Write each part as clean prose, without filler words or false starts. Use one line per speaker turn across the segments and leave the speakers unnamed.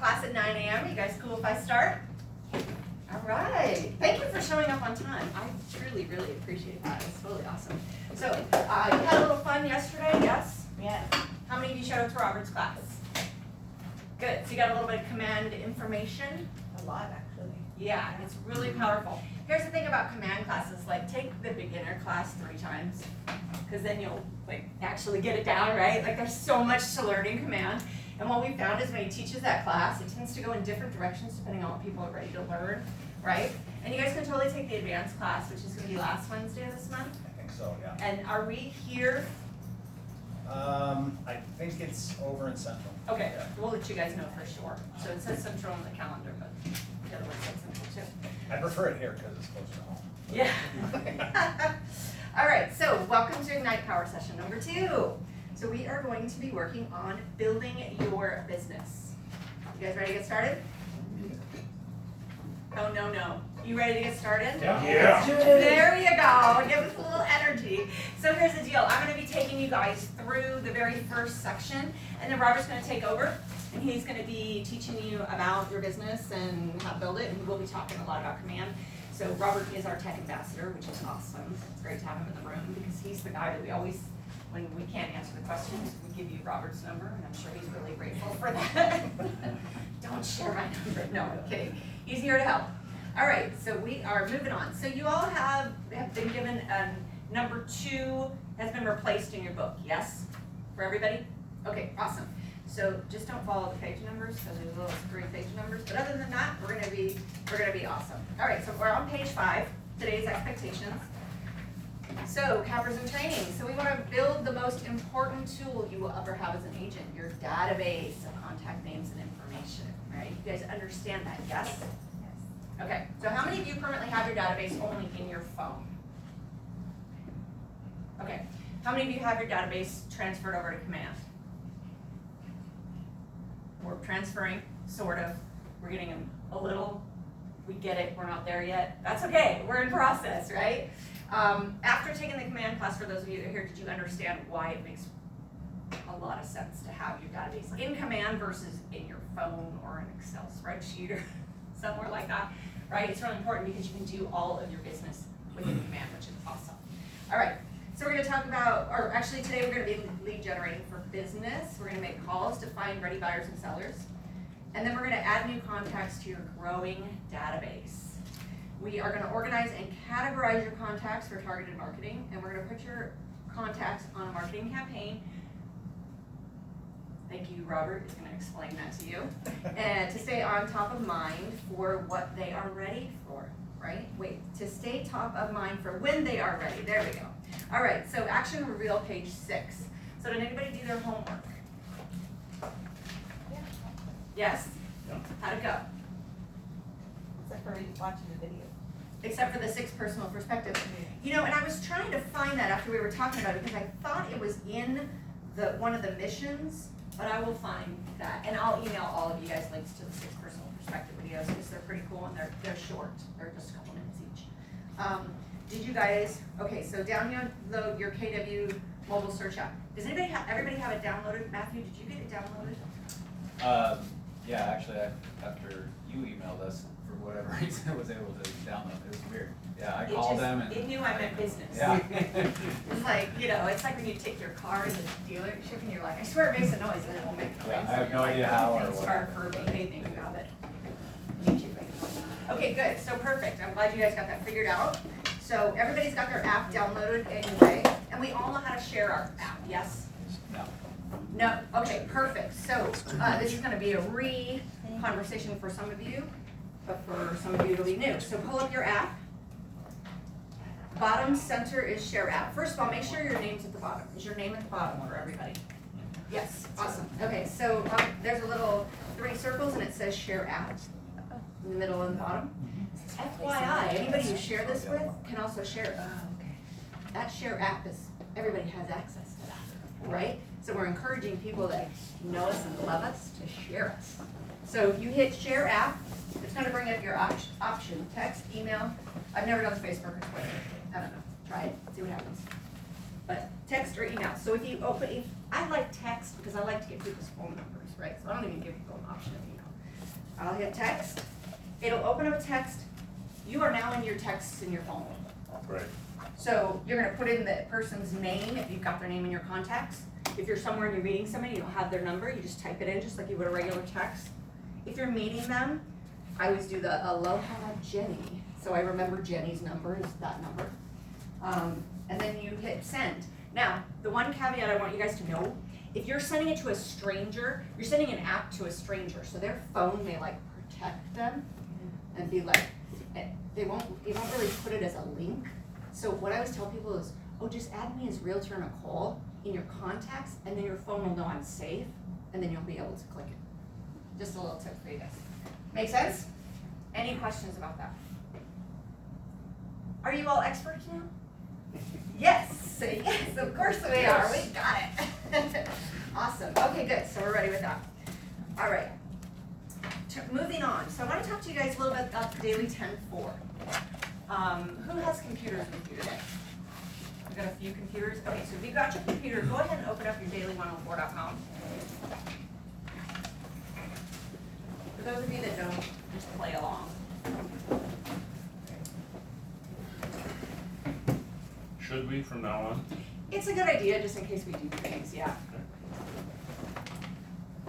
class at 9 a.m. You guys cool if I start? All right. Thank you for showing up on time. I truly, really appreciate that. It's totally awesome. So, you had a little fun yesterday, yes?
Yeah.
How many of you showed up to Robert's class? Good. So you got a little bit of command information?
A lot, actually.
Yeah, it's really powerful. Here's the thing about command classes, like take the beginner class 3 times, because then you'll like actually get it down, right? Like there's so much to learn in command. And what we found is when he teaches that class, it tends to go in different directions depending on what people are ready to learn, right? And you guys can totally take the advanced class, which is going to be last Wednesday of this month.
I think so, yeah.
And are we here?
I think it's over in Central.
Okay,
Yeah.
we'll let you guys know for sure. So it says Central on the calendar, but the other one says Central too.
I prefer it here because it's closer to home.
Yeah. All right, so welcome to Ignite Power session number 2. So we are going to be working on building your business. You guys ready to get started? Oh, no. You ready to get started?
Yeah.
There you go. Give us a little energy. So here's the deal. I'm going to be taking you guys through the very first section, and then Robert's going to take over, and he's going to be teaching you about your business and how to build it, and we'll be talking a lot about command. So Robert is our tech ambassador, which is awesome. It's great to have him in the room because he's the guy that we always, when we can't answer the questions, we give you Robert's number, and I'm sure he's really grateful for that. Don't share my number. No, I'm kidding. He's here to help. All right, so we are moving on. So you all have been given number 2 has been replaced in your book, yes? For everybody? Okay, awesome. So just don't follow the page numbers, because there's little screwy page numbers. But other than that, we're gonna be awesome. All right, so we're on page 5, today's expectations. So cappers and training. So we want to build the most important tool you will ever have as an agent, your database of contact names and information. Right? You guys understand that, yes?
Yes.
Okay, so how many of you currently have your database only in your phone? Okay, how many of you have your database transferred over to command? We're transferring, sort of. We're getting them a little. We get it, we're not there yet. That's okay, we're in process, right? After taking the command class, for those of you that are here, did you understand why it makes a lot of sense to have your database in command versus in your phone or an Excel spreadsheet or somewhere like that, right? It's really important because you can do all of your business within command, which is awesome. All right, so we're going to talk about, or actually today we're going to be lead generating for business. We're going to make calls to find ready buyers and sellers. And then we're going to add new contacts to your growing database. We are going to organize and categorize your contacts for targeted marketing, and we're going to put your contacts on a marketing campaign. Thank you, Robert is going to explain that to you. And to stay on top of mind for what they are ready for, right? Wait, to stay top of mind for when they are ready. There we go. All right, so action reveal page 6. So did anybody do their homework?
Yeah.
Yes?
Yeah.
How'd it go?
Except for watching the video.
Except for the 6 personal perspectives. You know, and I was trying to find that after we were talking about it because I thought it was in one of the missions, but I will find that. And I'll email all of you guys links to the 6 personal perspective videos because they're pretty cool and they're short. They're just a couple minutes each. Did you guys, okay, so download your KW mobile search app. Does everybody have it downloaded? Matthew, did you get it downloaded?
Yeah, actually, after you emailed us, for whatever reason, I was able to download it. It was weird. Yeah, I called them and...
It knew I meant business.
Yeah.
It's like, you know, it's like when you take your car to the dealership and you're like, I swear it makes a noise and it won't make a noise.
Yeah, I have
And
no
you're
idea
like,
how or
thanks
whatever.
for behaving about it. Okay, good, so perfect. I'm glad you guys got that figured out. So everybody's got their app downloaded anyway, and we all know how to share our app, yes?
No.
No, okay, perfect. So this is gonna be a conversation for some of you, but for some of you it'll be new. So pull up your app. Bottom center is share app. First of all, make sure your name's at the bottom. Is your name at the bottom for everybody? Yes, awesome. Okay, so there's a little 3 circles and it says share app in the middle and the bottom. FYI, anybody you share this with can also share it. That share app is, everybody has access to that, right? So we're encouraging people that know us and love us to share us. So if you hit share app, it's gonna bring up your option, text, email. I've never done Facebook or Twitter. I don't know, try it, see what happens. But text or email. So if I like text because I like to get people's phone numbers, right? So I don't even give people an option of email. I'll hit text. It'll open up a text. You are now in your texts in your phone.
Right.
So you're gonna put in the person's name if you've got their name in your contacts. If you're somewhere and you're meeting somebody, you don't have their number, you just type it in just like you would a regular text. If you're meeting them, I always do the Aloha Jenny. So I remember Jenny's number is that number. And then you hit send. Now, the one caveat I want you guys to know, if you're sending it to a stranger, you're sending an app to a stranger, so their phone may like protect them and be like, they won't really put it as a link. So what I always tell people is, oh, just add me as Realtor Nicole in your contacts, and then your phone will know I'm safe, and then you'll be able to click it. Just a little tip for you guys. Make sense? Any questions about that? Are you all experts now? Yes, yes, of course we are, we got it. Awesome, okay, good, so we're ready with that. All right, moving on, so I wanna talk to you guys a little bit about the daily 10-4. Who has computers with you today? We've got a few computers. Okay, so if you've got your computer, go ahead and open up your daily104.com. For those of you that don't, just play along.
Should we from now on?
It's a good idea, just in case we do things, yeah.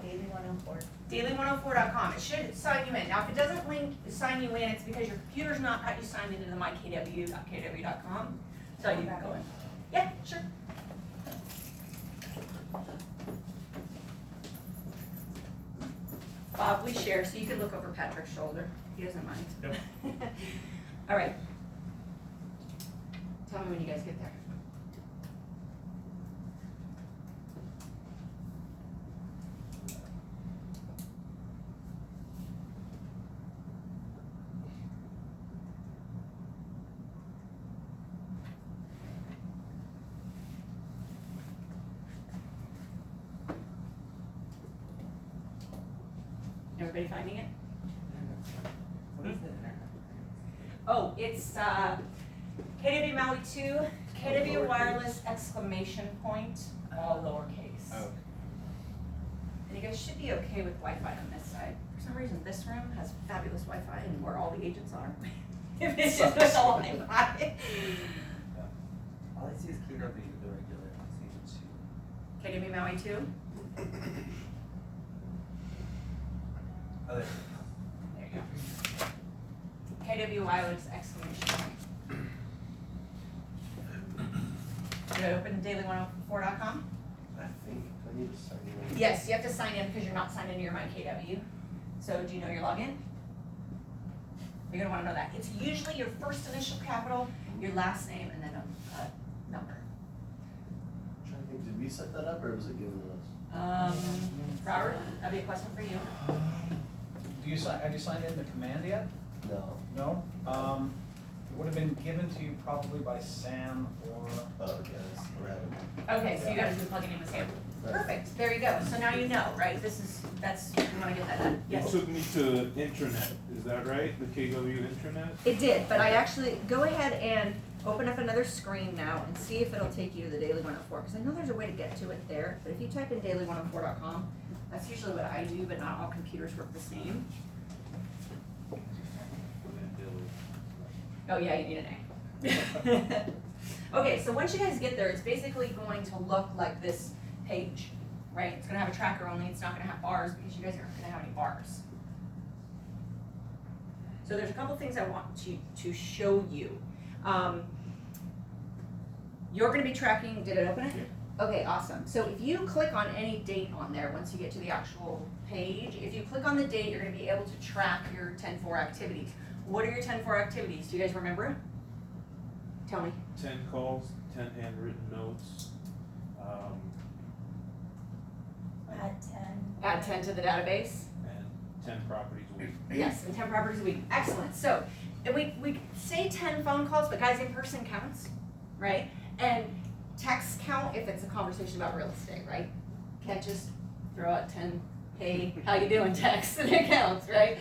Daily 104.
Daily104.com. It should sign you in. Now, if it doesn't sign you in, it's because your computer's not got you signed into the mykw.kw.com. So you can go in. Yeah, sure. Bob, we share, so you can look over Patrick's shoulder. He doesn't mind.
Yep.
All right. Tell me when you guys get there. Everybody finding it?
What is it?
Oh, it's KW Maui 2, KW Wireless exclamation point, all lowercase.
Oh,
And you guys should be okay with Wi-Fi on this side. For some reason, this room has fabulous Wi-Fi and where all the agents are. It's just with the Wi-Fi.
All I see is KW, the regular, I see
KW Maui 2,
Oh, there.
there you go. KW Wireless exclamation point. Did I open daily104.com?
I think, I need to sign in.
Yes, you have to sign in because you're not signed into your MyKW. So do you know your login? You're gonna wanna know that. It's usually your first initial capital, your last name, and then a number.
I'm trying to think, did we set that up or was it given to us?
Robert, that'd be a question for you.
Have you signed in the command yet?
No.
No? It would have been given to you probably by Sam or,
Oh, okay, that's what happened.
Okay, so you gotta do plugging in with Sam. Perfect, there you go. So now you know, right? That's, you wanna get that done.
It
Yes.
took me to intranet, is that right? The KW intranet?
It did, but I actually, go ahead and open up another screen now and see if it'll take you to the Daily 104, because I know there's a way to get to it there, but if you type in daily104.com, that's usually what I do, but not all computers work the same. Oh yeah, you need an A. Okay, so once you guys get there, it's basically going to look like this page, right? It's gonna have a tracker only, it's not gonna have bars, because you guys aren't gonna have any bars. So there's a couple things I want to show you. You're gonna be tracking, did it open it? Okay, awesome. So if you click on any date on there, once you get to the actual page, if you click on the date, you're gonna be able to track your 10-4 activities. What are your 10-4 activities? Do you guys remember? Tell me.
10 calls, 10 handwritten notes,
Add 10.
Add 10 to the database.
and 10 properties a week.
Yes, and 10 properties a week. Excellent. So, and we say 10 phone calls, but guys, in person counts, right? And text count if it's a conversation about real estate, right? Can't just throw out 10, hey, how you doing text, and it counts, right?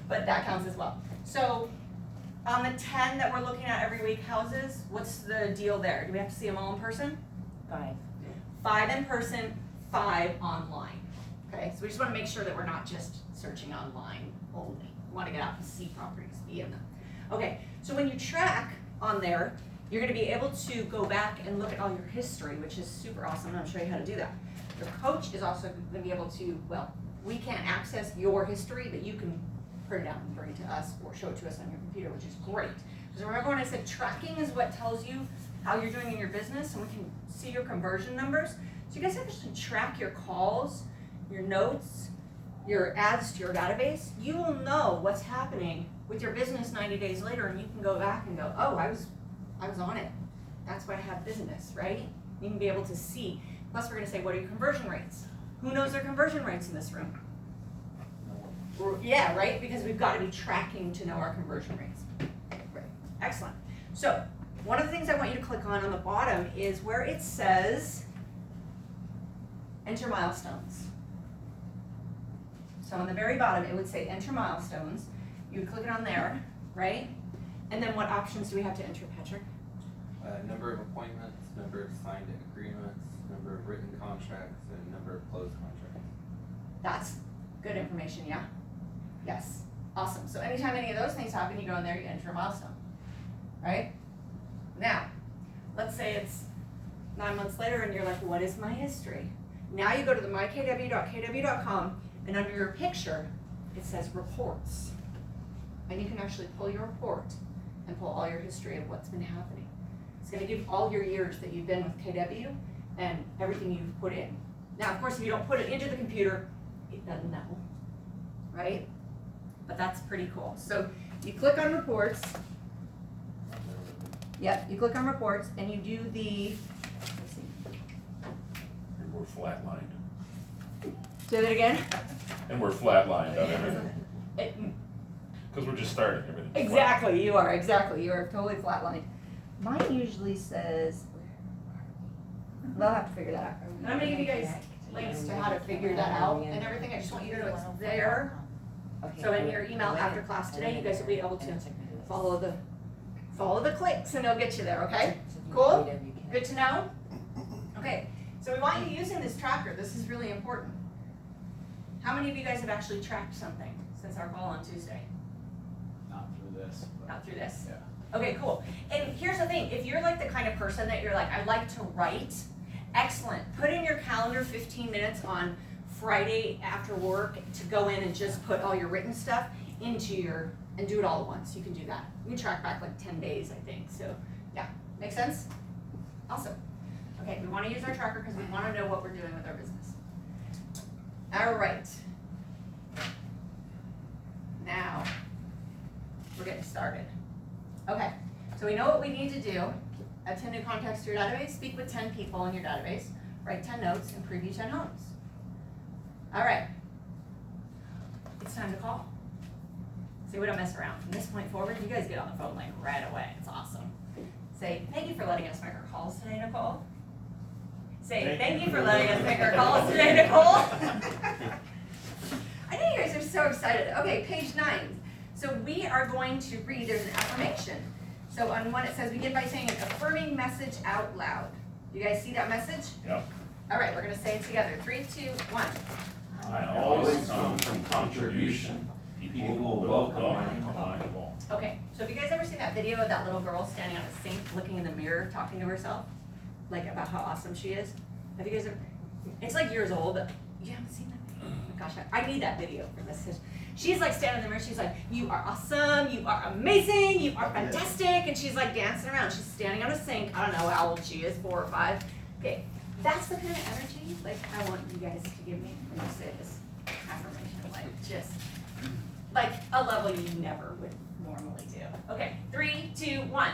But that counts as well. So, on the 10 that we're looking at every week houses, what's the deal there? Do we have to see them all in person?
5.
5 in person, 5 online. Okay, so we just wanna make sure that we're not just searching online only. We wanna get out and see properties, be in them. Okay, so when you track on there, you're gonna be able to go back and look at all your history, which is super awesome. I'm gonna show you how to do that. Your coach is also gonna be able to, well, we can't access your history, but you can print it out and bring it to us or show it to us on your computer, which is great. Because remember when I said tracking is what tells you how you're doing in your business, and we can see your conversion numbers. So you guys actually track your calls, your notes, your adds to your database. You will know what's happening with your business 90 days later, and you can go back and go, oh, I was on it. That's why I have business, right? You can be able to see. Plus we're gonna say, what are your conversion rates? Who knows their conversion rates in this room? Yeah, right, because we've gotta be tracking to know our conversion rates. Right, excellent. So, one of the things I want you to click on the bottom is where it says, enter milestones. So on the very bottom, it would say enter milestones. You would click it on there, right? And then what options do we have to enter, Patrick?
Number of appointments, number of signed agreements, number of written contracts, and number of closed contracts.
That's good information, yeah? Yes, awesome. So anytime any of those things happen, you go in there, you enter a milestone, right? Now, let's say it's 9 months later and you're like, what is my history? Now you go to the mykw.kw.com and under your picture, it says reports. And you can actually pull your report and pull all your history of what's been happening. It's gonna give all your years that you've been with KW and everything you've put in. Now, of course, if you don't put it into the computer, it doesn't know, right? But that's pretty cool. So you click on reports. Yep, you click on reports and you do the, let's see.
And we're flatlined.
Say that again?
And we're flatlined on everything.
It,
Because we're just starting everything.
exactly, you are totally flatlined. Mine usually says, they'll have to figure that out. And I'm gonna give you guys links to how to figure that out and everything. I just want you to know it's there. So in your email after class today, you guys will be able to follow the clicks and it'll get you there, okay? Cool? Good to know? Okay, so we want you using this tracker. This is really important. How many of you guys have actually tracked something since our call on Tuesday?
Not through this, but.
Not through this?
Yeah.
Okay, cool. And here's the thing, if you're like the kind of person that you're like, I like to write, excellent. Put in your calendar 15 minutes on Friday after work to go in and just put all your written stuff into your, and do it all at once. You can do that. You can track back like 10 days, I think. So yeah, make sense? Awesome. Okay, we wanna use our tracker because we wanna know what we're doing with our business. All right. Now, we're getting started. Okay, so we know what we need to do. Add 10 new contacts to your database, speak with 10 people in your database, write 10 notes, and preview 10 homes. All right, it's time to call. See, we don't mess around. From this point forward, you guys get on the phone like right away. It's awesome. Say, thank you for letting us make our calls today, Nicole. Say, thank you for letting us make our calls today, Nicole. I know you guys are so excited. Okay, page 9. So we are going to read, there's an affirmation. So on one it says, begin by saying an affirming message out loud. You guys see that message?
Yep.
All right, we're gonna say it together. 3, 2, 1.
I always come from contribution. People will welcome my call.
Okay, so have you guys ever seen that video of that little girl standing on a sink, looking in the mirror, talking to herself? Like about how awesome she is? Have you guys ever, it's like years old, but you haven't seen that video? Oh my gosh, I need that video for this. She's like standing in the mirror, she's like, you are awesome, you are amazing, you are fantastic, and she's like dancing around. She's standing on a sink, I don't know how old she is, 4 or 5. Okay, that's the kind of energy, like, I want you guys to give me when you say this affirmation, like, just, like, a level you never would normally do. Okay, 3, 2, 1.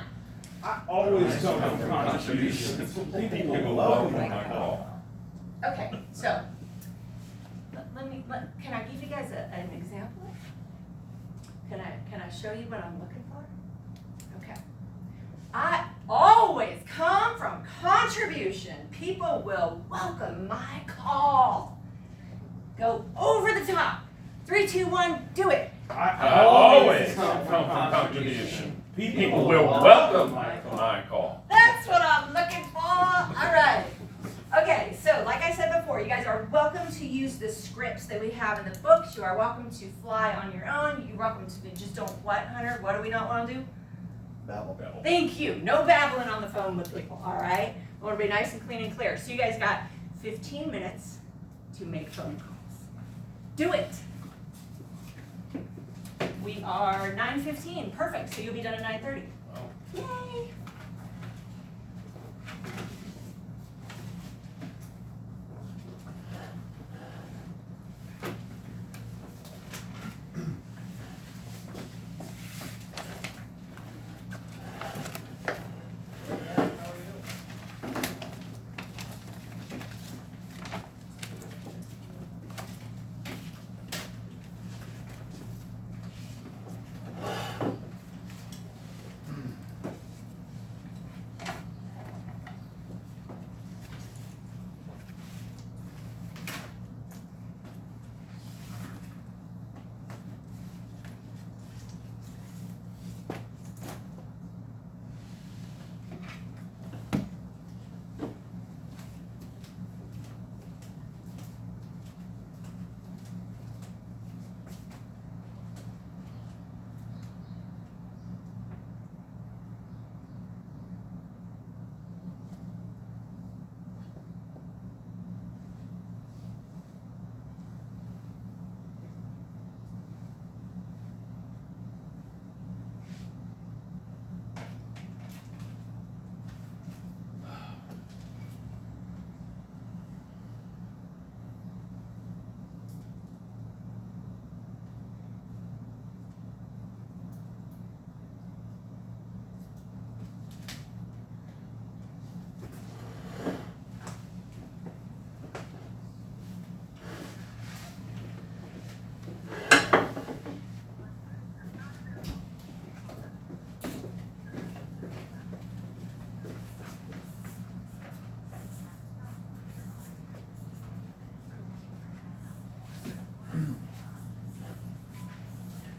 I always come from contribution.
People will welcome my call.
Okay, so, can I give you guys an example? Can I show you what I'm looking for? Okay. I always come from contribution. People will welcome my call. Go over the top. 3, 2, 1, do it.
I always come from contribution. People will welcome my call.
That's what I'm looking for. All right. Okay, so like I said before, You guys are welcome to use the scripts that we have in the books. You are welcome to fly on your own. You're welcome to just don't what, Hunter? What do we not want to do?
Babble.
Thank you. No babbling on the phone with people, all right? I want to be nice and clean and clear. So you guys got 15 minutes to make phone calls. Do it. We are 9:15. Perfect. So you'll be done at 9:30.
Wow.
Yay.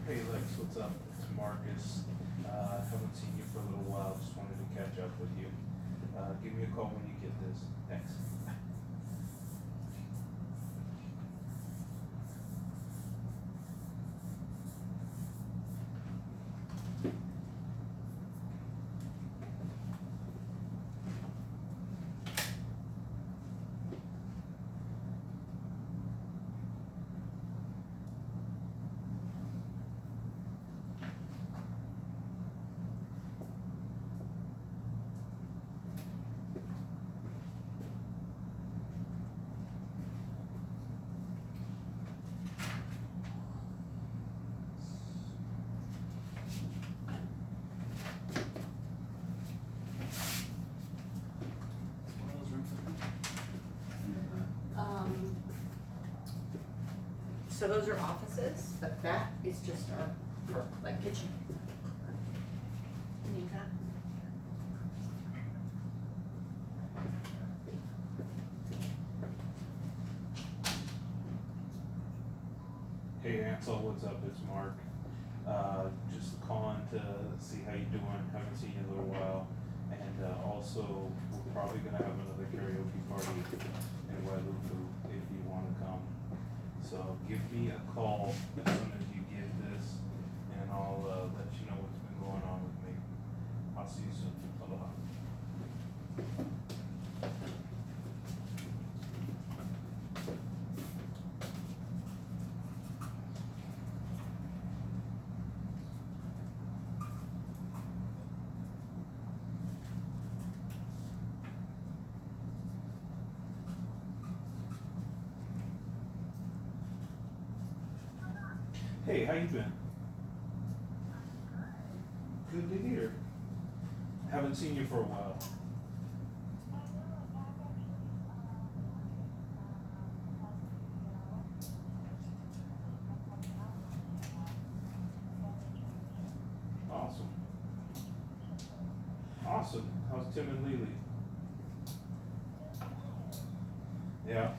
Hey Lex, what's up? It's Marcus. Haven't seen you for a little while, just wanted to catch up with you. Give me a call when you get this. Thanks.
So those are offices, but that is just our like kitchen. Need that?
Hey Ansel, what's up? It's Mark. Just calling to see how you doing. Haven't seen you in a little while. And also, we're probably gonna have another karaoke party in Wailuku if you wanna come. So give me a call as soon as you get this, and I'll let you know what's been going on with me. I'll see you soon. Aloha. Hey, how you been? Good to hear. Haven't seen you for a while. Awesome. Awesome. How's Tim and Lily? Yeah.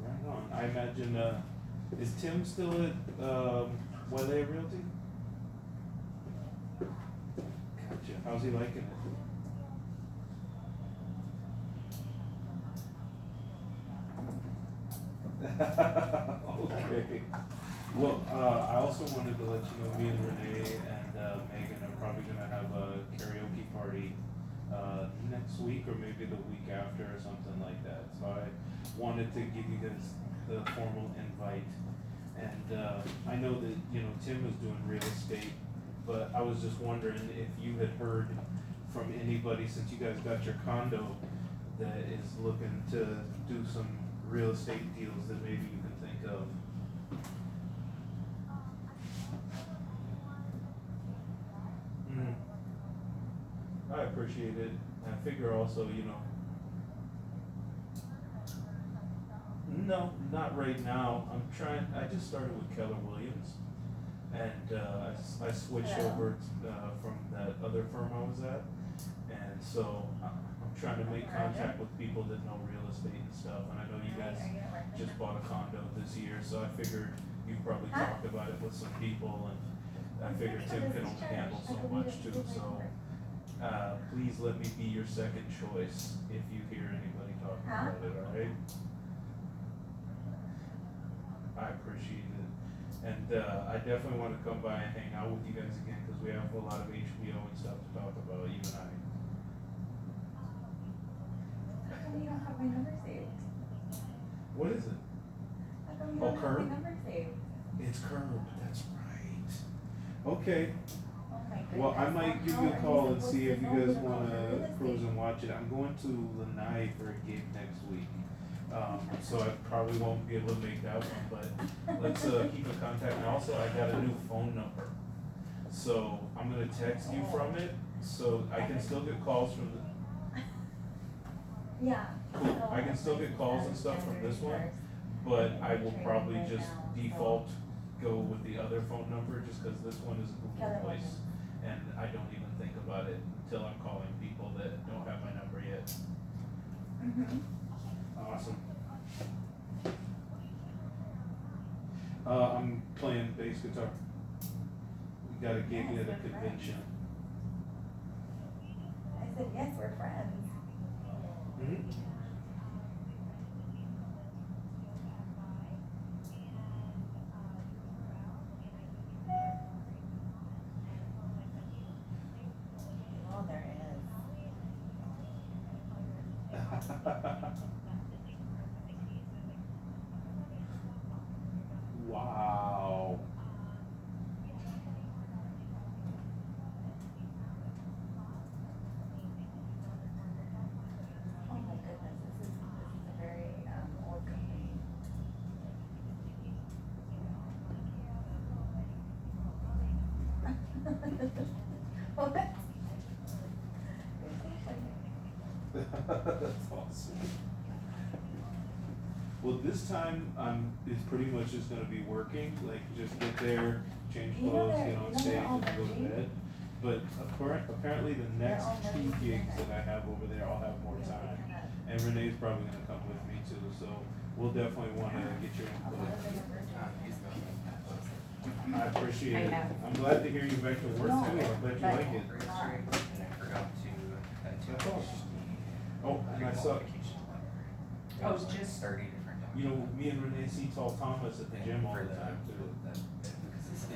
Right on. I imagine, is Tim still at, Wale Realty? Gotcha. How's he liking it? Okay. Well, I also wanted to let you know, me and Renee and Megan are probably gonna have a karaoke party next week or maybe the week after or something like that. So I wanted to give you guys the formal invite. And I know that, you know, Tim is doing real estate, but I was just wondering if you had heard from anybody since you guys got your condo that is looking to do some real estate deals that maybe you can think of. Mm. I appreciate it. I figure also, you know. No, not right now. I just started with Keller Williams. And I switched over from that other firm I was at. And so I'm trying to make contact with people that know real estate and stuff. And I know you guys just bought a condo this year, so I figured you probably talked about it with some people, and I figured Tim can only handle so much too. So please let me be your second choice if you hear anybody talking about it, all right? I appreciate it. And I definitely want to come by and hang out with you guys again, because we have a lot of HBO and stuff to talk about, you and I.
How come you don't have my number saved?
What is it?
How come you
Oh,
don't have
Kurt?
my number saved?
It's Curb, that's right. Okay,
Oh my goodness.
well, I might give
How
you a
are
call and
supposed
see
to
if you
know
guys
about
wanna
real estate?
cruise and watch it. I'm going to Lanai for a gig next week. So I probably won't be able to make that one, but let's keep in contact. And also, I got a new phone number. So I'm gonna text you from it, so I can still get calls from the,
Yeah.
cool. I can still get calls and stuff from this one, but I will probably just default go with the other phone number, just cause this one is a Google Voice. And I don't even think about it until I'm calling people that don't have my number yet. Awesome. I'm playing bass guitar. We got a gig at a convention.
I said, yes, we're friends.
Mm-hmm.
Oh, there is.
Wow.
Oh my goodness, this is a very old company. What?
That's awesome. Well, this time it's pretty much just gonna be working, like just get there, change
You know
clothes,
they're-
get on
you know they're
stage,
all
and go to
working?
bed. But apparently the next
all
two
working
gigs
together.
that I have over there, I'll have more time. And Renee's probably gonna come with me too, so we'll definitely wanna get your input.
He's going like that.
I appreciate
I
it.
know.
I'm glad to hear you back to work
No,
too, I bet you
but-
like it.
And I forgot to
That's all. Oh, and I saw,
Oh, it's just-
30 different
you know, me and Renee see Tall Thomas at the gym all the time too.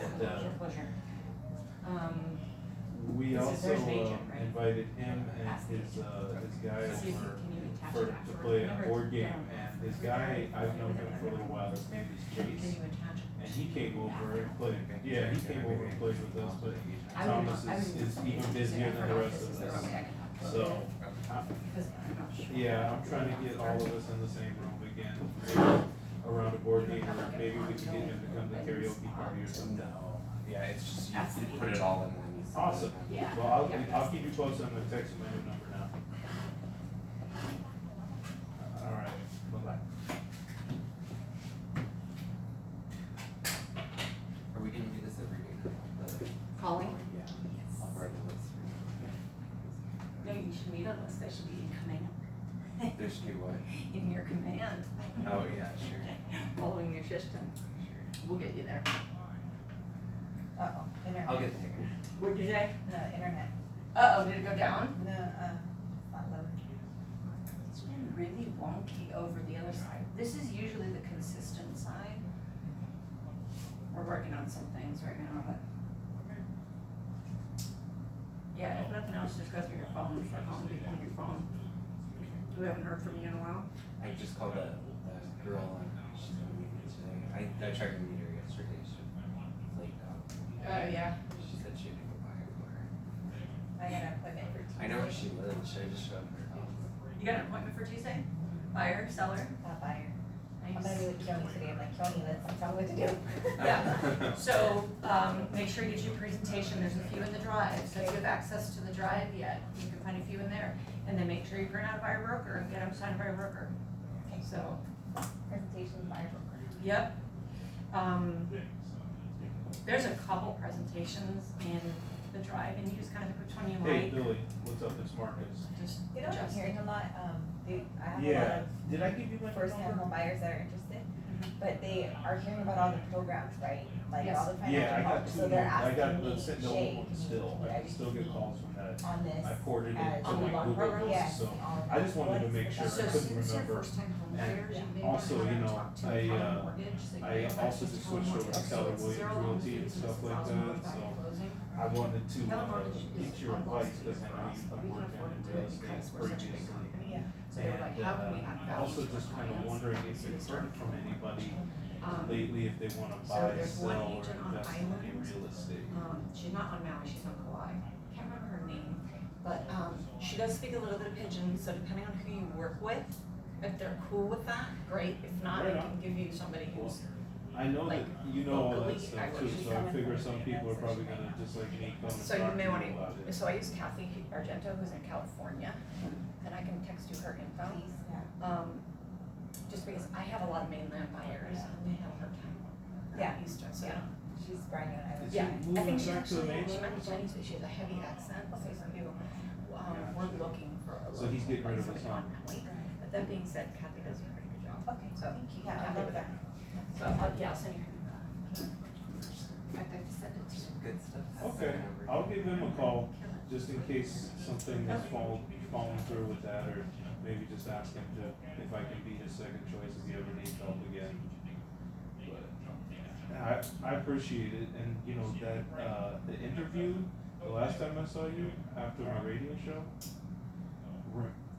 And,
Pleasure.
we
This is
also
their agent, right?
invited him and his guy
See if you-
over
can you attach
for,
it
to
afterwards?
play a
Whenever
board
it's
game,
done.
and this guy, I've known him for a little while, his name is
Can
Chase.
you attach it?
And he came over and played, yeah, he came over and played with us, but Thomas is even busier than the rest of us. So,
Because I'm not sure.
yeah, I'm trying to get all of us in the same room again, maybe around a board game, or maybe we can get him to come to karaoke party or something.
No, yeah, it's just you,
That's
you
the
put it all in one.
Awesome.
Yeah.
Well, I'll keep you posted, I'm gonna text you my new number now. Alright, bye-bye.
Are we gonna do this every day now?
Calling?
Yeah. I'll write a list.
No, you should meet us, they should be in command.
There's two what?
In your command.
Oh, yeah, sure.
Following your system.
Sure.
We'll get you there.
Uh-oh, internet.
I'll get the ticket.
What'd you say?
No, internet.
Uh-oh, did it go down?
No, it's not loading.
It's been
really wonky over the other side. This is usually the consistent side. We're working on some things right now, but. Yeah, if nothing else, just go through your phone, start calling people on your phone. We haven't heard from you in a while.
I just called the girl and she's gonna meet me today. I tried to meet her yesterday, she was late out.
Yeah.
She said she had to go buy a car.
I got an appointment for Tuesday.
I know where she lives, should I just show up at her house?
You got an appointment for Tuesday? Buyer, seller?
Buyer. I'm
Nice.
gonna be with Keone today, I'm like, Keone, let's tell me what to do.
Yeah, so, make sure you get your presentation, there's a few in the drive, so if you have access to the drive yet, you can find a few in there. And then make sure you print out by a broker and get them signed by a broker. So,
Presentation by broker.
yep. There's a couple presentations in the drive, and you just kind of pick which one you
Hey,
like.
Billy, what's up, it's Marcus.
Just
You know, I'm
adjust
hearing
it.
a lot, I have a lot
Yeah,
of
did I give you my
first-hand home
number?
buyers that are interested,
Mhm.
but they are hearing about all the programs, right? Like
Yes.
all the
Yeah, I
financial
got
help,
two,
so they're
I got
asking
the
me,
Sentinel
Shay,
one
can
still,
you,
I can still get calls from that.
on this?
I ported it
as
to
On the
my
loan
Google
programs?
Docs,
Yes,
so
all of
I just
that.
wanted to
What's
make
the
sure, I
best?
So
couldn't
since you're
remember.
first time home
And
buyers, you may want
also,
to
you know,
talk to
I,
a mortgage, so you
I
have
also
access
just
to a
switched over to
mortgage.
Keller
So it's
Williams
zero loan
Realty and
fees,
stuff
it's
like
$1,000
that,
back
so
at closing.
I wanted to,
Keller Mortgage
get
is
your
on
advice,
loss
cause I know
for us,
you've
but
been
we can
working
afford
in
to do
real
it
estate
because we're such a big
previously.
company.
Yeah.
So they're like, how can we add
And,
value
also
to
just
our
kind of
clients?
wondering if
So we
you've
start
heard from anybody
Um,
lately, if they wanna
so
buy,
there's one
sell, or
agent on
invest in any
Island.
real estate.
She's not on Maui, she's on Kauai. Can't remember her name, but, she does speak a little bit of pidgin, so depending on who you work with, if they're cool with that, great. If not, I
Right
can
on.
give you somebody who's,
I know that
like,
you know all that
locally,
stuff
I
too,
work
so I figure some people are probably gonna just like me come and
so you
talk to
may
you
wanna,
about it.
so I use Kathy Argento, who's in California, and I can text you her info.
Please, yeah.
Just because I have a lot of mainland buyers, and they have a hard time.
Yeah.
Eastern, so.
Yeah. She's brand new, and I was.
Is
Yeah,
she
I
moving
think she
back to the
actually, she
mainland
might be
or something?
Chinese, but she has a heavy accent, so some people, we're looking for a
So he's getting rid of
somebody
his
on
son.
Maui. But that being said, Kathy does a pretty good job.
Okay,
So,
thank you,
yeah,
yeah, I
Kathy
love
with
that.
So, yeah, I'll send you her. In fact, I have to send it to you.
Good stuff.
Okay, I'll give him a call, just in case something is falling through with that, or maybe just ask him to, if I can be his second choice if he ever needs help again. But, yeah, I appreciate it, and you know, that, the interview, the last time I saw you, after my radio show,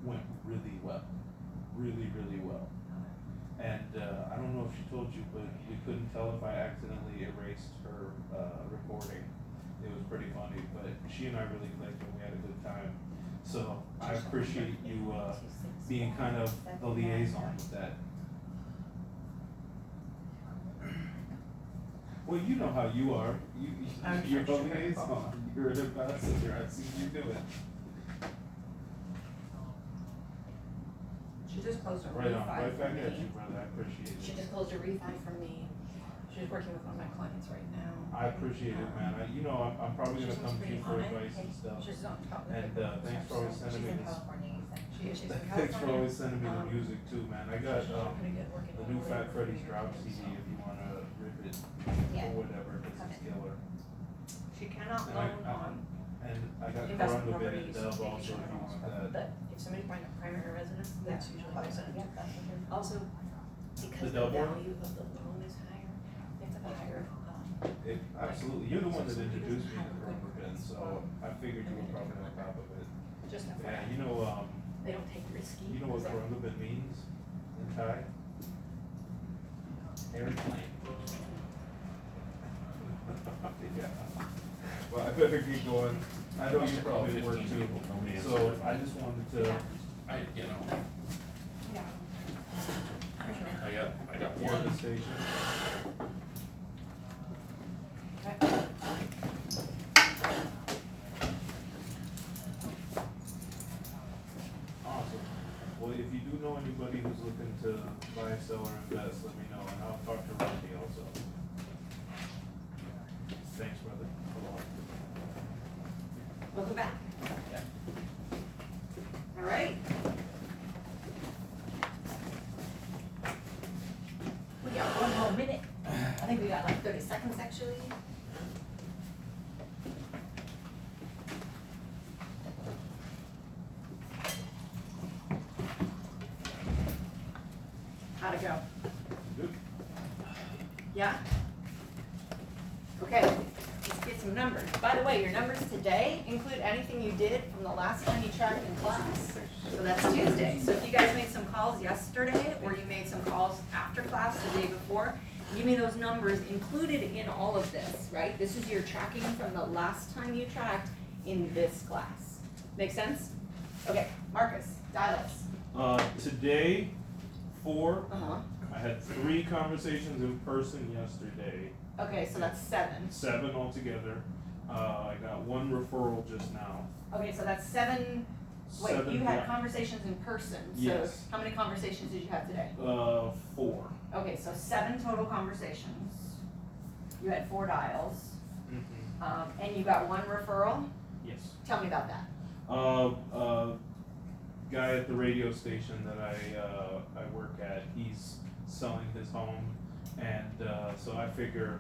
went really well, really, really well. And, I don't know if she told you, but we couldn't tell if I accidentally erased her, recording. It was pretty funny, but she and I really clicked and we had a good time. So I appreciate you, being kind of the liaison with that. Well, you know how you are, you're the liaison, you're an ambassador, I've seen you do it.
She just closed a
Right on,
refi
right
for
back at
me.
you, brother, I appreciate
She
it.
just closed a refi for me. She's working with one of my clients right now.
I appreciate it, man, you know, I'm probably gonna come to you for advice and stuff.
She's on top of it.
And, thanks for always
She's
sending me
in
this.
California, you said.
She's in California.
Thanks for always sending me the music too, man. I got,
Pretty good working
the
with
new
her.
Fat Freddy's drop CD if you wanna rip it
Yeah.
or whatever, cause it's killer.
She cannot
And
loan on
And I got
investment
Corunga Bit
properties.
and Dub also if you want that.
But if somebody's buying a primary residence, that's usually resident.
Yeah, that's what it is.
Also, because
The
the
double?
value of the loan is higher, they have to have a higher,
Absolutely, you're the one that introduced me to Corunga Bit, so I figured you were probably on top of it.
just a
Yeah, you know,
they don't take risky.
you know what Corunga Bit means in Thai? Airplane. Yeah. Well, I better keep going. I know you probably work too, so I just wanted to,
I got
warn the station. Awesome. Well, if you do know anybody who's looking to buy, sell, or invest, let me know, and I'll talk to Randy also. Thanks, brother.
Welcome back. All right. We got one more minute. I think we got like 30 seconds actually. Okay, let's get some numbers. By the way, your numbers today include anything you did from the last time you tracked in class. So that's Tuesday. So if you guys made some calls yesterday, or you made some calls after class the day before, give me those numbers included in all of this, right? This is your tracking from the last time you tracked in this class. Make sense? Okay, Marcus, dial-ups.
Today, 4.
Uh-huh.
I had 3 conversations in person yesterday.
Okay, so that's 7.
7 altogether. I got 1 referral just now.
Okay, so that's 7. Wait,
7
you had
yeah.
conversations in person, so
Yes.
how many conversations did you have today?
4.
Okay, so 7 total conversations. You had 4 dials, and you got 1 referral?
Yes.
Tell me about that.
Guy at the radio station that I work at, he's selling his home, and so I figure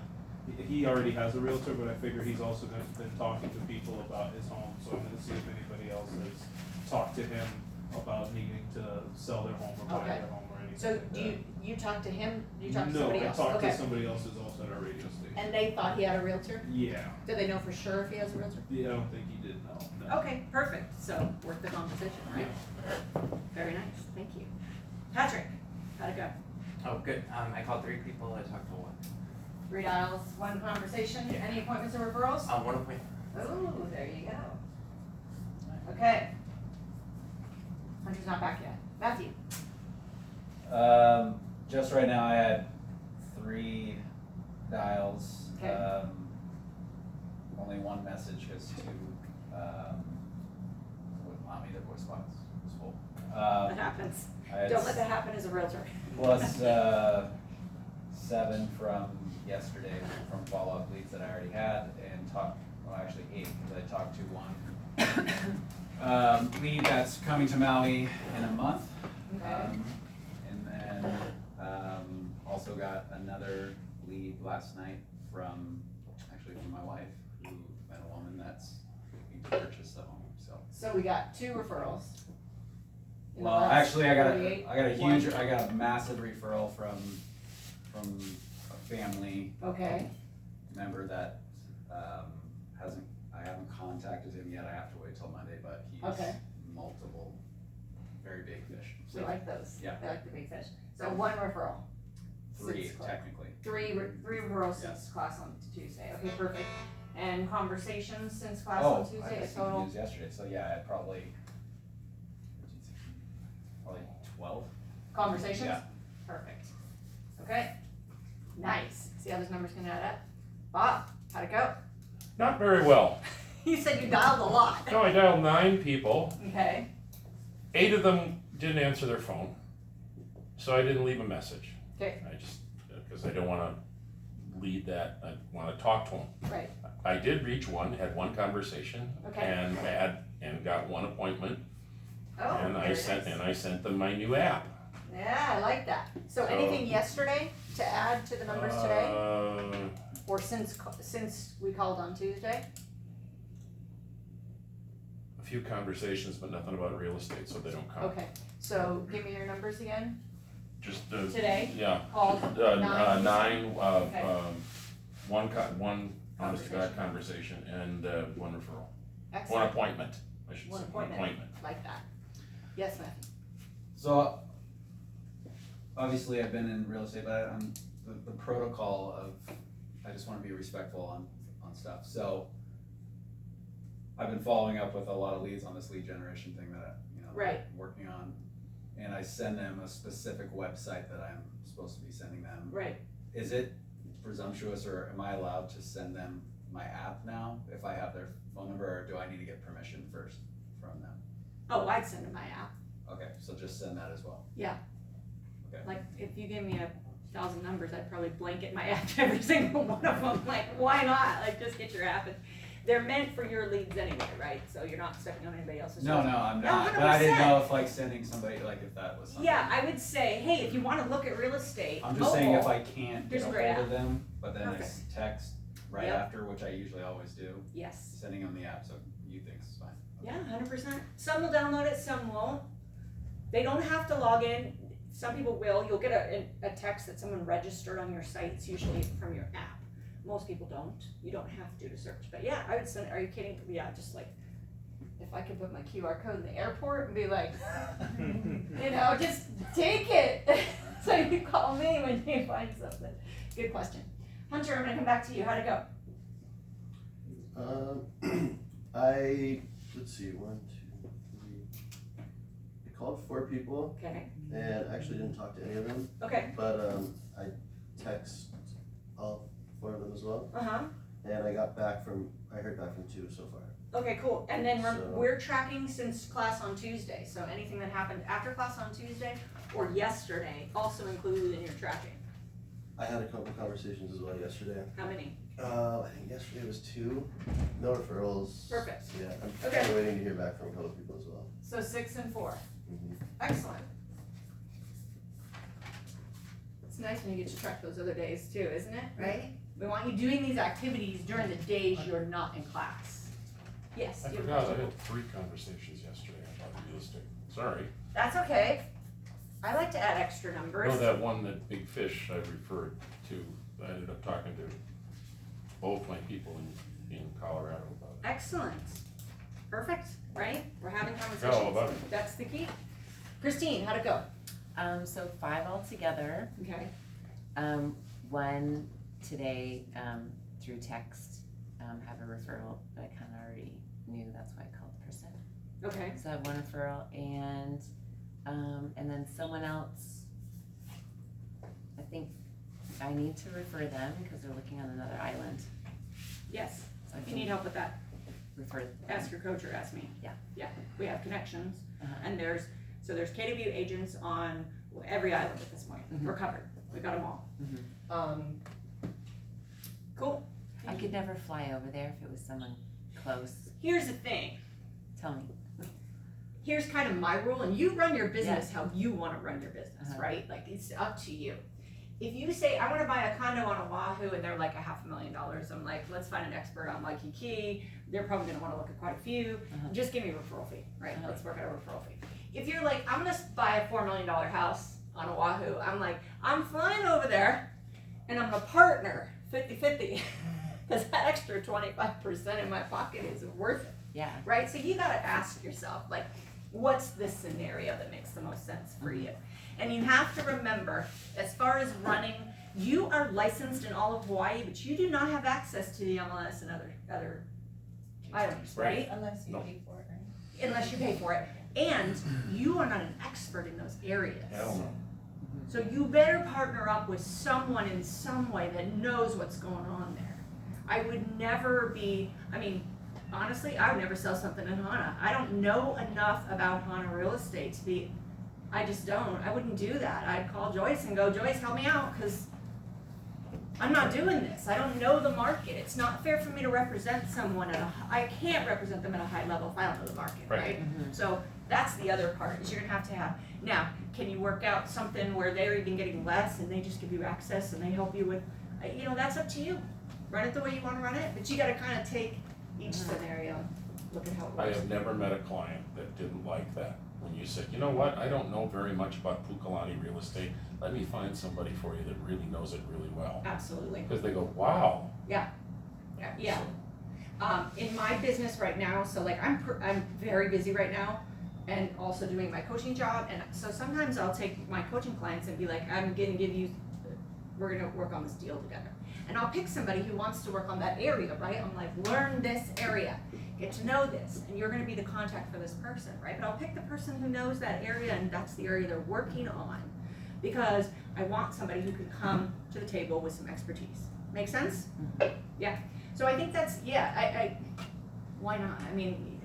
he already has a realtor, but I figure he's also been talking to people about his home, so I'm gonna see if anybody else has talked to him about needing to sell their home or buy
Okay.
their home or anything
So
like that.
you talked to him, you talked to somebody else?
No, I talked
Okay.
to somebody else who's also at our radio station.
And they thought he had a realtor?
Yeah,
Do they know for sure if he has a realtor?
yeah, I don't think he did, no.
Okay, perfect, so worth the conversation, right? Very nice, thank you. Patrick, how'd it go?
Oh, good. I called 3 people. I talked to 1.
3 dials, 1 conversation,
Yeah.
any appointments or referrals?
1 appointment.
Oh, there you go. Okay. Hunter's not back yet. Matthew?
Just right now, I had 3 dials.
Okay.
Only 1 message because 2 wouldn't allow me their voice box was full.
That happens.
I had
Don't let that happen as a realtor.
plus 7 from yesterday from follow-up leads that I already had and talked, well, actually 8 because I talked to 1 lead that's coming to Maui in a month.
Okay.
And then also got another lead last night from my wife, who met a woman that's looking to purchase the home, so.
So we got 2 referrals. In the
Well,
last
actually, I got
48,
a massive referral from a family
Okay,
member that I haven't contacted him yet. I have to wait till Monday, but he's
Okay.
multiple very big fish.
we like those.
Yeah.
They like the big fish. So 1 referral.
3
Since class.
technically.
3 referrals
Yeah.
since class on Tuesday. Okay, perfect. And conversations since class
Oh,
on
I
Tuesday, a
just seen
total?
news yesterday, so yeah, I had probably 12.
Conversations?
Yeah.
Perfect. Okay, nice. See how those numbers can add up? Bob, how'd it go?
Not very well.
You said you dialed a lot.
No, I dialed 9 people.
Okay,
8 of them didn't answer their phone, so I didn't leave a message.
okay,
I just, because I don't want to lead that, I want to talk to them.
right,
I did reach 1, had 1 conversation,
Okay.
and got 1 appointment,
oh,
and
very nice.
I sent them my new app.
Yeah, I like that. So
So-
anything yesterday to add to the numbers today?
Uh,
Or since we called on Tuesday?
a few conversations, but nothing about real estate, so they don't count.
Okay, so give me your numbers again.
Just,
Today?
yeah,
Called 9?
9,
Okay.
one honest to God conversation and 1 referral. 1
Excellent.
appointment, I should say,
1
1
appointment.
appointment.
Like that. Yes, ma'am.
So, obviously, I've been in real estate, but the protocol of, I just want to be respectful on stuff. So, I've been following up with a lot of leads on this lead generation thing that
Right.
I'm working on, and I send them a specific website that I'm supposed to be sending them.
Right.
Is it presumptuous, or am I allowed to send them my app now if I have their phone number, or do I need to get permission first from them?
Oh, I'd send them my app.
Okay, so just send that as well.
Yeah.
Okay.
Like, if you gave me 1,000 numbers, I'd probably blanket my app to every single one of them. Like, why not? Like, just get your app. And they're meant for your leads anyway, right? So you're not stepping on anybody else's
No,
toes.
I'm
No,
not, but I didn't
100%.
know if like sending somebody, like if that was something.
Yeah, I would say, hey, if you wanna look at real estate,
I'm just saying if
mobile,
I can't get
Here's
a
a
hold
great
of them, but then it's
Perfect.
text right
Yep.
after, which I usually always do,
yes.
sending them the app, so you think it's fine. Okay.
Yeah, 100%. Some will download it, some won't. They don't have to log in. Some people will. You'll get a text that someone registered on your site. It's usually from your app. most people don't, you don't have to search, but yeah, I would send, are you kidding? Yeah, just like, if I could put my QR code in the airport and be like, you know, just take it, so you call me when you find something. Good question. Hunter, I'm gonna come back to you, how'd it go?
Let's see, 1, 2, 3. I called 4 people
Okay,
and actually didn't talk to any of them,
okay,
but I text all 4 of them as well,
uh-huh,
and I heard back from 2 so far.
okay, cool, and then
So-
we're tracking since class on Tuesday, so anything that happened after class on Tuesday or yesterday also included in your tracking.
I had a couple conversations as well yesterday.
How many?
I think yesterday was 2, no referrals.
Perfect.
Yeah, I'm
Okay.
kinda waiting to hear back from a couple people as well.
So 6 and 4.
Mhm.
Excellent. It's nice when you get to track those other days too, isn't it, right? We want you doing these activities during the days you're not in class. Yes,
I
you have a
forgot, I
question?
had 3 conversations yesterday about real estate, sorry.
That's okay. I like to add extra numbers.
No, that one, that big fish I referred to, I ended up talking to both my people in Colorado about it.
Excellent. Perfect, right? We're having
all
conversations.
about it.
That's the key. Christine, how'd it go?
So 5 altogether.
Okay.
One today, through text, have a referral, but I kinda already knew, that's why I called the person.
Okay.
So I have 1 referral and then someone else, I think I need to refer them because they're looking on another island.
Yes.
So I
If you
can
need help with that,
refer them.
ask your coach or ask me.
Yeah.
Yeah, we have connections.
Uh-huh.
And there's KW agents on every island at this point.
Mhm.
We're covered. We got them all.
Mhm.
Cool.
I could never fly over there if it was someone close.
Here's the thing.
Tell me.
Here's kind of my rule, and you run your business how you want to run your business,
Uh-huh.
right? Like it's up to you. If you say I want to buy a condo on Oahu and they're like $500,000, I'm like, let's find an expert on Waikiki. They're probably going to want to look at quite a few.
Uh-huh.
Just give me a referral fee, right?
Uh-huh.
Let's work out a referral fee. If you're like, I'm going to buy a $4 million house on Oahu, I'm like, I'm flying over there and I'm going to partner 50-50 because that extra 25% in my pocket is worth it.
Yeah.
Right? So you gotta ask yourself, like, what's the scenario that makes the most sense for you? And you have to remember, as far as running, you are licensed in all of Hawaii, but you do not have access to the MLS and other islands, right?
Unless you
No.
pay for it, right?
Unless you pay for it. And you are not an expert in those areas.
Hell no.
So you better partner up with someone in some way that knows what's going on there. I would never be, honestly, I would never sell something in Hana. I don't know enough about Hana real estate to be, I just don't. I wouldn't do that. I'd call Joyce and go, Joyce, help me out, because I'm not doing this. I don't know the market. It's not fair for me to represent someone I can't represent them at a high level if I don't know the market, right? So that's the other part, is you're gonna have to have, now, can you work out something where they're even getting less and they just give you access and they help you with, that's up to you. Run it the way you wanna run it, but you gotta kinda take each scenario, and look at how it
I
works.
have never met a client that didn't like that. When you said, you know what, I don't know very much about Pukalani real estate, let me find somebody for you that really knows it really well.
Absolutely,
Because they go, wow.
yeah. In my business right now, so like I'm very busy right now and also doing my coaching job, and so sometimes I'll take my coaching clients and be like, we're gonna work on this deal together. And I'll pick somebody who wants to work on that area, right? I'm like, learn this area, get to know this, and you're gonna be the contact for this person, right? But I'll pick the person who knows that area and that's the area they're working on, because I want somebody who can come to the table with some expertise. Make sense? Yeah. So I think that's, why not?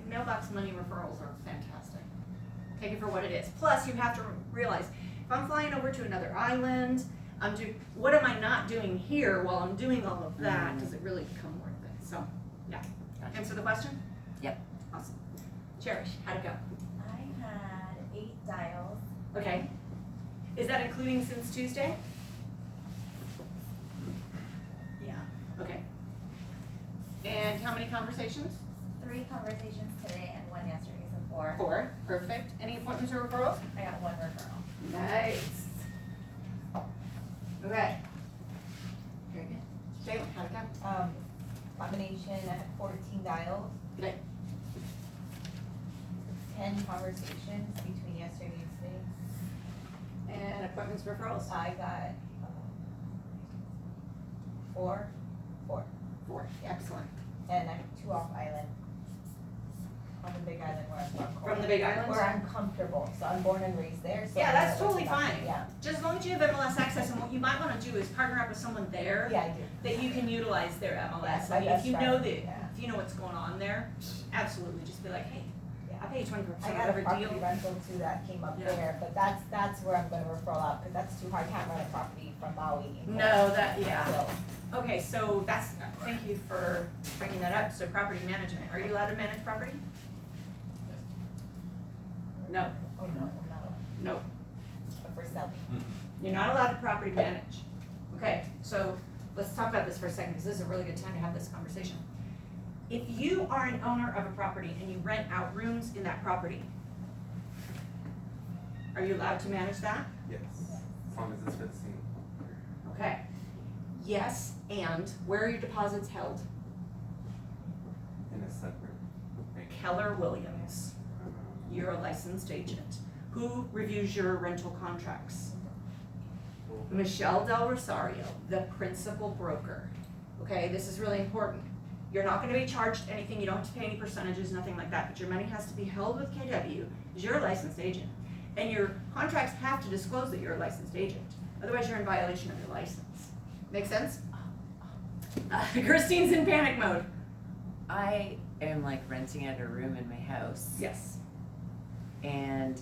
Mailbox money referrals are fantastic. Take it for what it is. Plus, you have to realize, if I'm flying over to another island, what am I not doing here while I'm doing all of that? Does it really become worth it? So, yeah.
Gotcha.
Answer the question?
Yep.
Awesome. Cherish, how'd it go?
I had 8 dials.
Okay. Is that including since Tuesday?
Yeah.
Okay. And how many conversations?
3 conversations today and 1 yesterday, so 4.
4. Perfect. Any appointments or referrals?
I got 1 referral.
Nice. Okay. Very good. Jalen, how'd it go?
Combination, I had 14 dials.
Okay.
10 conversations between yesterday and today.
And appointments, referrals?
I got, 4,
Four, excellent.
and I'm 2 off island. On the big island where I'm from.
From the big island?
Where I'm comfortable, so I'm born and raised there, so.
Yeah,
I
that's
know what's
totally
about-
fine.
Yeah,
Just as long as you have MLS access, and what you might wanna do is partner up with someone there
yeah, I do.
that you can utilize their
Yeah,
MLS.
my
I mean, if
best
you know
friend,
that,
yeah.
if you know what's going on there, absolutely, just be like, hey, I pay you 20%
I
of
got a
every
property
deal.
rental too that came up
Yeah.
there, but that's where I'm gonna referral out, cause that's too hard, I can't rent a property from Maui.
No, that, yeah.
So,
Okay, so that's, thank you for bringing that up, so property management, are you allowed to manage property? No,
oh no, I'm not,
no,
but for selling.
you're not allowed to property manage. Okay, so let's talk about this for a second, because this is a really good time to have this conversation. If you are an owner of a property and you rent out rooms in that property, are you allowed to manage that?
Yes, as long as it's fixing.
Okay. Yes, and where are your deposits held?
In a separate bank.
Keller Williams. You're a licensed agent. Who reviews your rental contracts? Michelle Del Rosario, the principal broker. Okay, this is really important. You're not gonna be charged anything, you don't have to pay any percentages, nothing like that, but your money has to be held with KW, because you're a licensed agent. And your contracts have to disclose that you're a licensed agent, otherwise you're in violation of your license. Make sense? Christine's in panic mode.
I am like renting out a room in my house
Yes.
and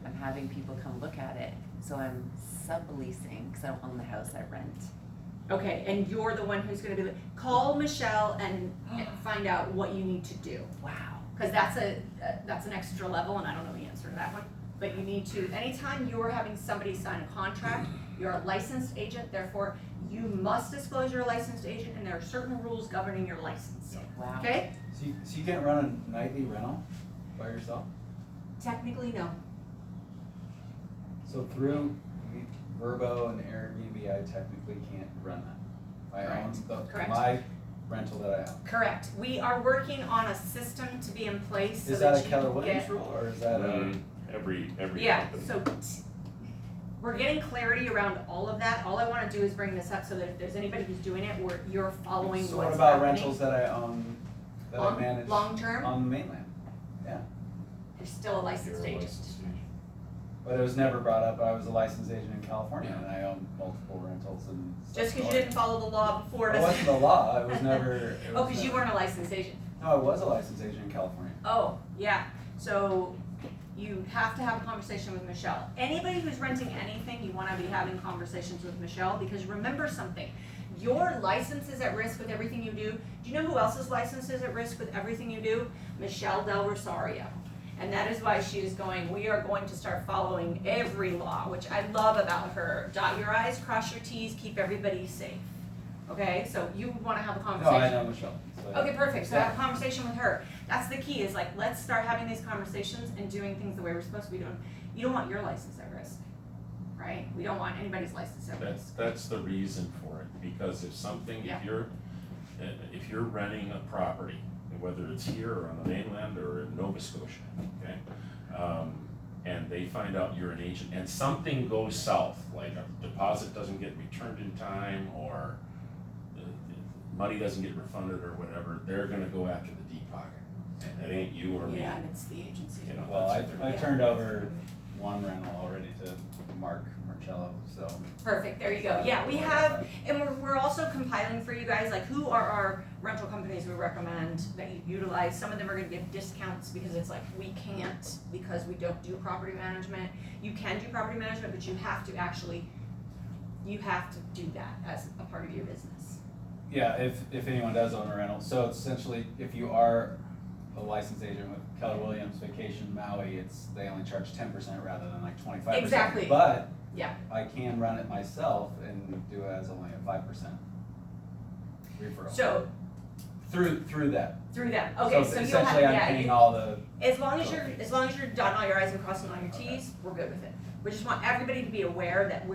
I'm having people come look at it. So I'm subleasing, cause I don't own the house, I rent.
Okay, and you're the one who's gonna be, call Michelle and find out what you need to do.
Wow.
Cause that's an extra level, and I don't know the answer to that one. But you need to, anytime you're having somebody sign a contract, you're a licensed agent, therefore you must disclose you're a licensed agent, and there are certain rules governing your license.
Wow.
Okay?
So you can't run a nightly rental by yourself?
Technically, no.
So through Verbo and Airbnb, I technically can't run that. I own
Correct.
my rental that I own.
Correct. We are working on a system to be in place so
Is
that
that a
you
Keller
can
Williams
get.
rule, or is that a?
Every
Yeah,
company.
so we're getting clarity around all of that. All I wanna do is bring this up so that if there's anybody who's doing it, you're following what's
So
happening.
what about rentals that I own, that I manage
Long-term,
on the mainland?
you're still a licensed
You're a
agent.
licensed agent.
But it was never brought up, I was a licensed agent in California and I own multiple rentals and stuff.
Just cause you didn't follow the law before
It
doesn't.
wasn't the law, it was never. it
Oh,
was
cause you
never-
weren't a licensed agent.
No, I was a licensed agent in California.
Oh, yeah, so you have to have a conversation with Michelle. Anybody who's renting anything, you wanna be having conversations with Michelle, because remember something. Your license is at risk with everything you do. Do you know who else's license is at risk with everything you do? Michelle Del Rosario. And that is why she is going, we are going to start following every law, which I love about her. Dot your I's, cross your T's, keep everybody safe. Okay, so you wanna have a
No,
conversation.
I know Michelle. So-
Okay, perfect, so have a conversation with her. That's the key, is like, let's start having these conversations and doing things the way we're supposed to be doing. You don't want your license at risk, right? We don't want anybody's license at risk.
That's the reason for it, because if something,
Yeah.
if you're renting a property, whether it's here or on the mainland or in Nova Scotia, okay? And they find out you're an agent and something goes south, like a deposit doesn't get returned in time or the money doesn't get refunded or whatever, they're gonna go after the deep pocket. And it ain't you or me,
Yeah, and it's the agency.
you know,
Well,
that's what
I
they're-
turned over one rental already to Mark Marcello, so.
Perfect, there you go. Yeah, we have, and we're also compiling for you guys, like, who are our rental companies we recommend that you utilize. Some of them are gonna give discounts because it's like, we can't, because we don't do property management. You can do property management, but you have to do that as a part of your business.
Yeah, if anyone does own a rental, so it's essentially, if you are a licensed agent with Keller Williams Vacation Maui, they only charge 10% rather than like 25%.
Exactly.
But
Yeah.
I can run it myself and do it as only a 5% referral.
So,
Through that.
through them, okay, so you'll have,
essentially I'm
yeah,
paying all the,
as long as you're dotting all your i's and crossing all your t's, we're good with it.
We just want everybody to be aware that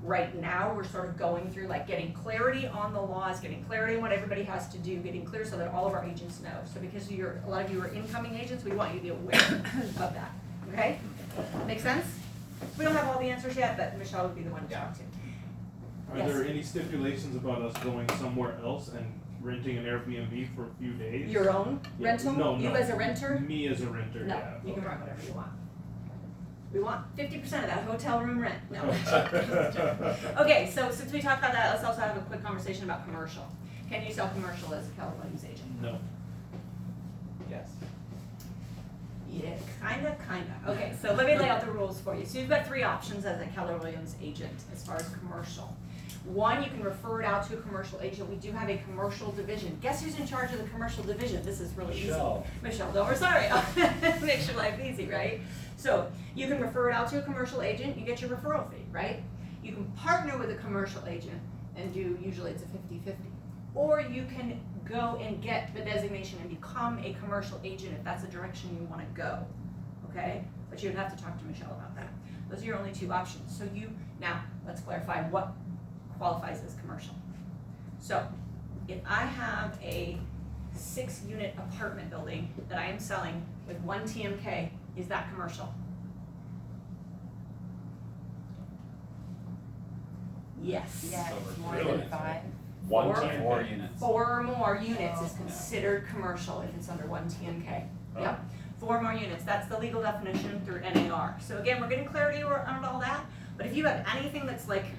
right now, we're sort of going through like getting clarity on the laws, getting clarity on what everybody has to do, getting clear so that all of our agents know. So because a lot of you are incoming agents, we want you to be aware of that, okay? Make sense? We don't have all the answers yet, but Michelle would be the one to talk to.
Are
Yes.
there any stipulations about us going somewhere else and renting an Airbnb for a few days?
Your own
Yeah,
rental?
No,
You
no.
as a renter?
Me as a renter,
No,
yeah.
you can rent whatever you want. We want 50% of that hotel room rent. No. Okay, so since we talked about that, let's also have a quick conversation about commercial. Can you sell commercial as a Keller Williams agent?
No.
Yes.
Yeah, kinda. Okay, so let me lay out the rules for you. So you've got 3 options as a Keller Williams agent as far as commercial. 1, you can refer it out to a commercial agent. We do have a commercial division. Guess who's in charge of the commercial division? This is really
Michelle.
easy. Michelle, don't we're sorry. Makes your life easy, right? So you can refer it out to a commercial agent, you get your referral fee, right? You can partner with a commercial agent and usually it's a 50-50. Or you can go and get the designation and become a commercial agent if that's the direction you wanna go, okay? But you'd have to talk to Michelle about that. Those are your only 2 options. So now, let's clarify what qualifies as commercial. So, if I have a 6-unit apartment building that I am selling with 1 TMK, is that commercial? Yes.
Yes, more
Really?
than 5.
One
Or-
TMK.
4 units.
4 or more units is considered commercial if it's under 1 TMK. Yep, 4 or more units, that's the legal definition through NAR. So again, we're getting clarity around all that, but if you have anything that's like